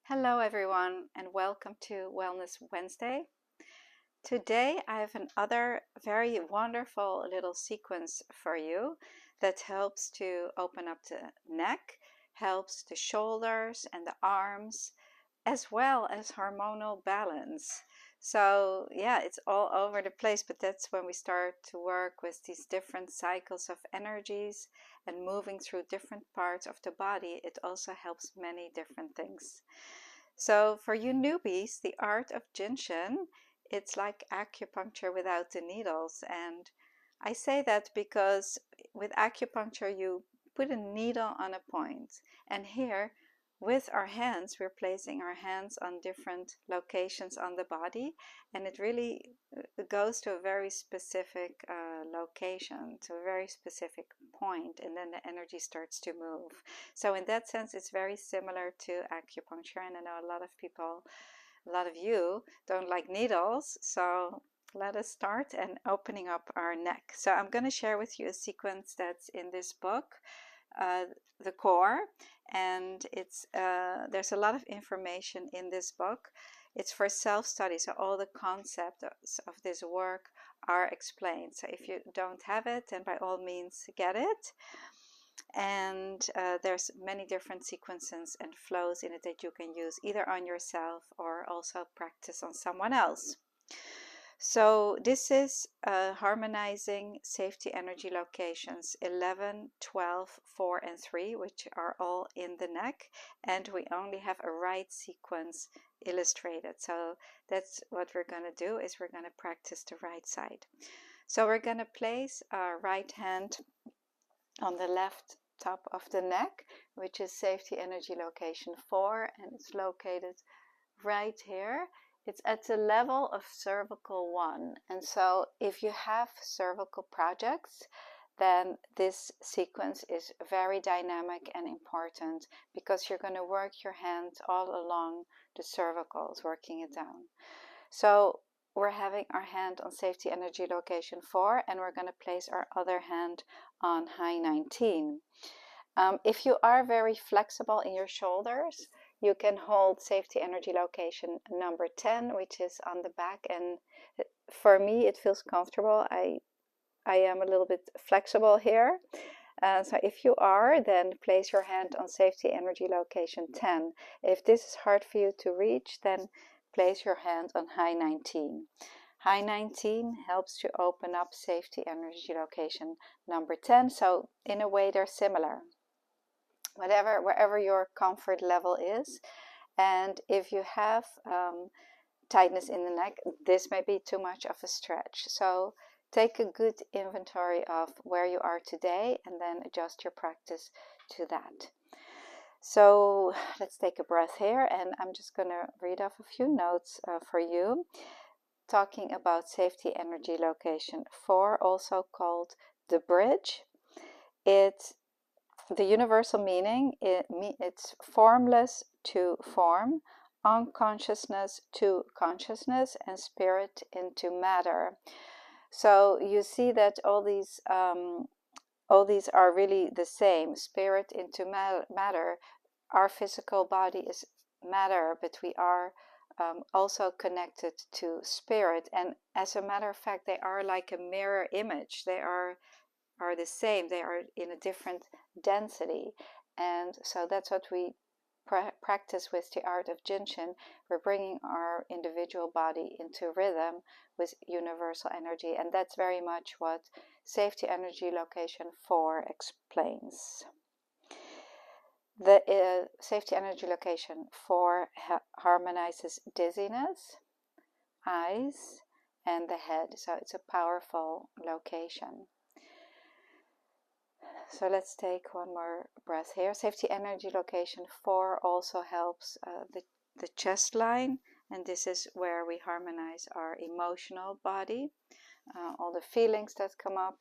Hello everyone and welcome to Wellness Wednesday. Today I have another very wonderful little sequence for you that helps to open up the neck, helps the shoulders and the arms, as well as hormonal balance. So yeah, it's all over the place, but that's when we start to work with these different cycles of energies and moving through different parts of the body. It also helps many different things. So for you newbies, the art of Shin, it's like acupuncture without the needles. And I say that because with acupuncture, you put a needle on a point. And here, with our hands, we're placing our hands on different locations on the body. And it really goes to a very specific location, to a very specific point, and then the energy starts to move. So in that sense, it's very similar to acupuncture. And I know a lot of people, a lot of you don't like needles. So let us start and opening up our neck. So I'm going to share with you a sequence that's in this book, The Core. And it's there's a lot of information in this book. It's for self-study, so all the concepts of this work are explained. So if you don't have it, then by all means get it. And there's many different sequences and flows in it that you can use either on yourself or also practice on someone else. So this is harmonizing safety energy locations 11, 12, 4 and 3, which are all in the neck, and we only have a right sequence illustrated. So that's what we're going to do, is we're going to practice the right side. So we're going to place our right hand on the left top of the neck, which is safety energy location 4, and it's located right here. It's at the level of cervical 1. And so if you have cervical projects, then this sequence is very dynamic and important, because you're going to work your hands all along the cervicals, working it down. So we're having our hand on safety energy location 4, and we're going to place our other hand on high 19. If you are very flexible in your shoulders, you can hold safety energy location number 10, which is on the back, and for me it feels comfortable. I am a little bit flexible here. So if you are, then place your hand on safety energy location 10. If this is hard for you to reach, then place your hand on high 19. High 19 helps to open up safety energy location number 10. So in a way they're similar, wherever your comfort level is. And if you have tightness in the neck, this may be too much of a stretch. So take a good inventory of where you are today and then adjust your practice to that. So let's take a breath here, and I'm just going to read off a few notes for you, talking about safety energy location 4, also called the bridge. It's the universal meaning, it's formless to form, unconsciousness to consciousness, and spirit into matter. So you see that all these are really the same. Spirit into matter. Our physical body is matter, but we are also connected to spirit. And as a matter of fact, they are like a mirror image. They are the same. They are in a different density. And so that's what we practice with the art of Shin. We're bringing our individual body into rhythm with universal energy, and that's very much what safety energy location 4 explains. The safety energy location 4 harmonizes dizziness, eyes, and the head. So it's a powerful location. So let's take one more breath here. Safety energy location 4 also helps the chest line, and this is where we harmonize our emotional body, all the feelings that come up,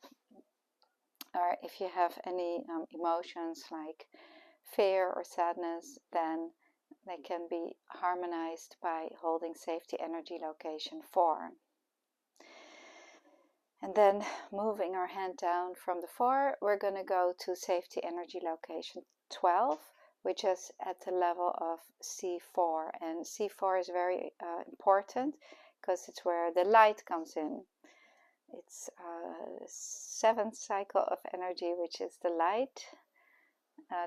or if you have any emotions like fear or sadness, then they can be harmonized by holding safety energy location 4. And then moving our hand down from the 4, we're going to go to safety energy location 12, which is at the level of C4. And C4 is very important because it's where the light comes in. It's the 7th cycle of energy, which is the light.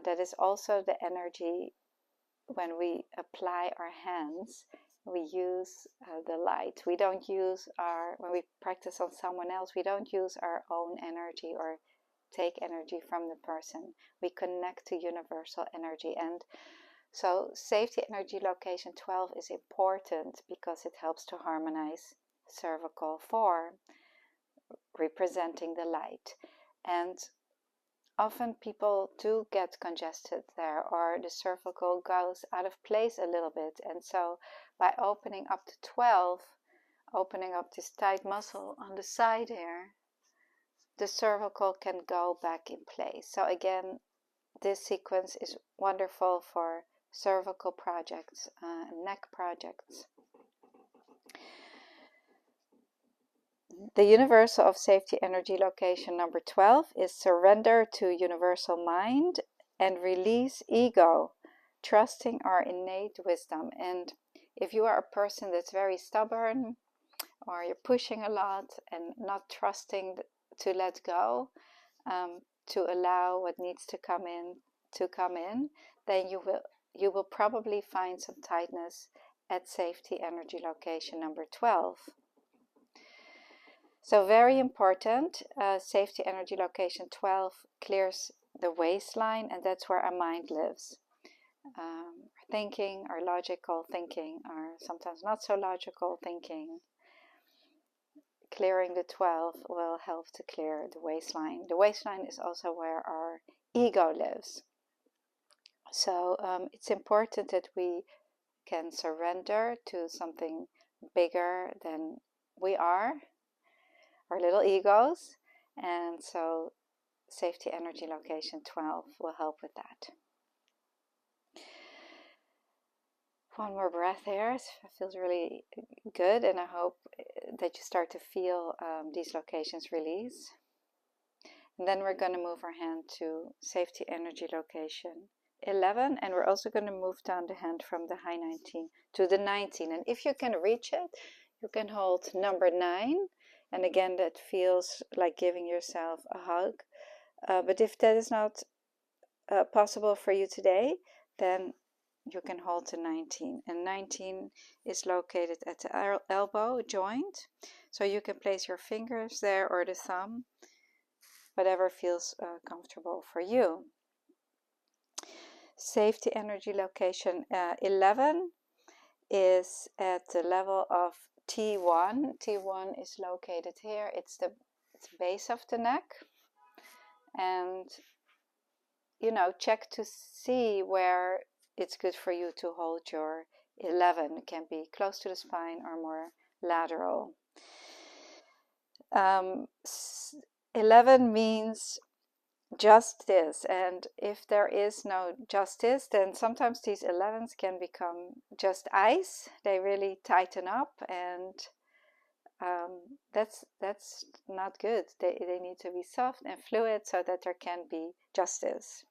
That is also the energy when we apply our hands. We use the light. We don't use when we practice on someone else, we don't use our own energy or take energy from the person. We connect to universal energy. And so safety energy location 12 is important because it helps to harmonize cervical 4, representing the light. And often people do get congested there, or the cervical goes out of place a little bit. And so by opening up to 12, opening up this tight muscle on the side here, the cervical can go back in place. So again, this sequence is wonderful for cervical projects, neck projects. The universal of safety energy location number 12 is surrender to universal mind and release ego, trusting our innate wisdom. And if you are a person that's very stubborn, or you're pushing a lot and not trusting to let go, to allow what needs to come in, then you will probably find some tightness at safety energy location number 12. So very important, safety energy location 12 clears the waistline, and that's where our mind lives. Thinking, our logical thinking, our sometimes not so logical thinking. Clearing the 12 will help to clear the waistline. The waistline is also where our ego lives. So it's important that we can surrender to something bigger than we are, our little egos, and so safety energy location 12 will help with that. One more breath here. It feels really good, and I hope that you start to feel these locations release. And then we're going to move our hand to safety energy location 11, and we're also going to move down the hand from the high 19 to the 19. And if you can reach it, you can hold number 9. And again, that feels like giving yourself a hug. But if that is not possible for you today, then you can hold the 19. And 19 is located at the elbow joint. So you can place your fingers there or the thumb, whatever feels comfortable for you. Safety energy location 11 is at the level of T1. T1 is located here. It's the base of the neck. And, check to see where it's good for you to hold your 11. It can be close to the spine or more lateral. 11 means justice, and if there is no justice, then sometimes these 11s can become just ice. They really tighten up, and that's not good. They need to be soft and fluid so that there can be justice.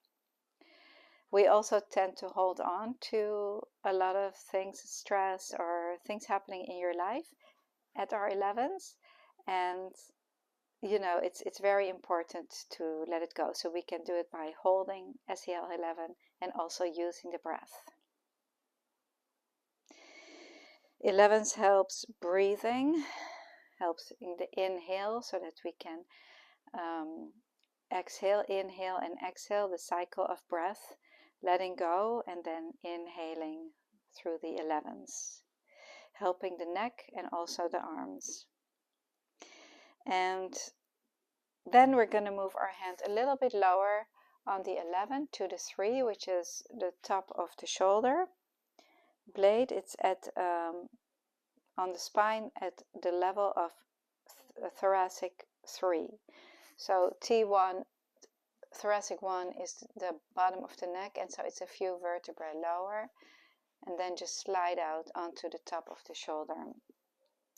We also tend to hold on to a lot of things, stress or things happening in your life at our 11s, and it's very important to let it go. So we can do it by holding SEL 11 and also using the breath. 11s helps breathing, helps in the inhale so that we can exhale, inhale and exhale, the cycle of breath, letting go and then inhaling through the 11s, helping the neck and also the arms. And then we're going to move our hand a little bit lower on the 11 to the 3, which is the top of the shoulder blade. It's at on the spine at the level of thoracic 3. So T1, thoracic 1 is the bottom of the neck, and so it's a few vertebrae lower, and then just slide out onto the top of the shoulder.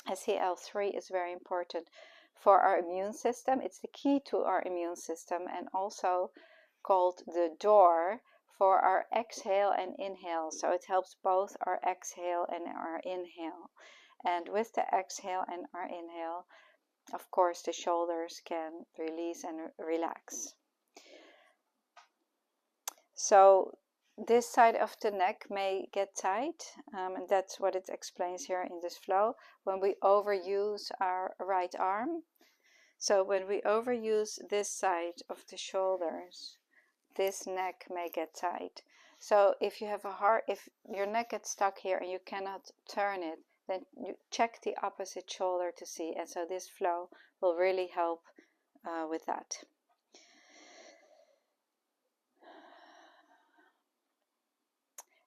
SEL3 is very important for our immune system. It's the key to our immune system, and also called the door for our exhale and inhale. So it helps both our exhale and our inhale. And with the exhale and our inhale, of course, the shoulders can release and relax. So this side of the neck may get tight, and that's what it explains here in this flow, when we overuse our right arm. So when we overuse this side of the shoulders, this neck may get tight. So if you have if your neck gets stuck here and you cannot turn it, then you check the opposite shoulder to see. And so this flow will really help with that.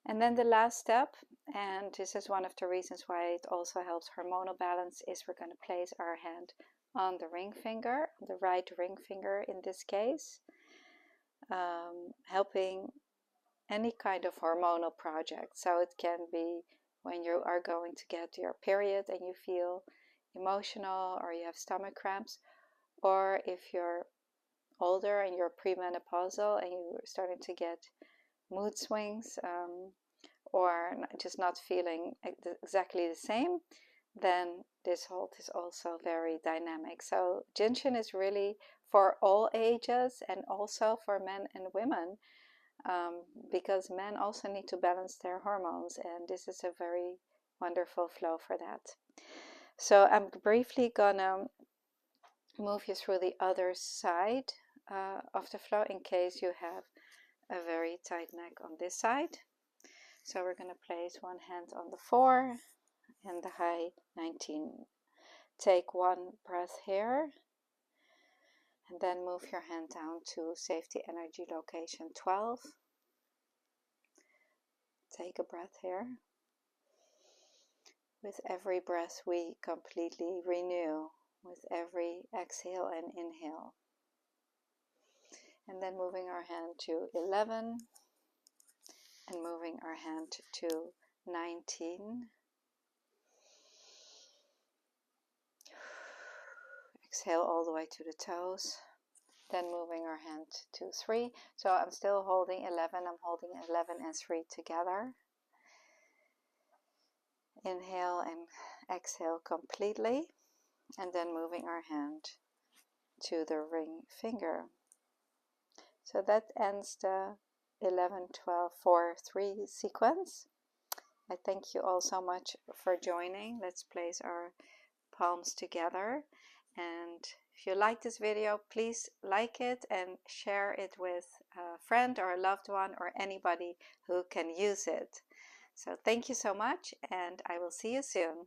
And then the last step, and this is one of the reasons why it also helps hormonal balance, is we're going to place our hand on the ring finger, the right ring finger in this case, helping any kind of hormonal project. So it can be when you are going to get your period and you feel emotional or you have stomach cramps, or if you're older and you're premenopausal and you're starting to get mood swings, or just not feeling exactly the same, then this hold is also very dynamic. So Jinshin is really for all ages and also for men and women, because men also need to balance their hormones, and this is a very wonderful flow for that. So I'm briefly gonna move you through the other side of the flow in case you have a very tight neck on this side. So we're going to place one hand on the 4 and the high 19. Take one breath here, and then move your hand down to safety energy location 12. Take a breath here. With every breath we completely renew, with every exhale and inhale. And then moving our hand to 11 and moving our hand to 19. Exhale all the way to the toes. Then moving our hand to 3. So I'm still holding 11. I'm holding 11 and 3 together. Inhale and exhale completely. And then moving our hand to the ring finger. So that ends the 11, 12, 4, 3 sequence. I thank you all so much for joining. Let's place our palms together. And if you like this video, please like it and share it with a friend or a loved one or anybody who can use it. So thank you so much, and I will see you soon.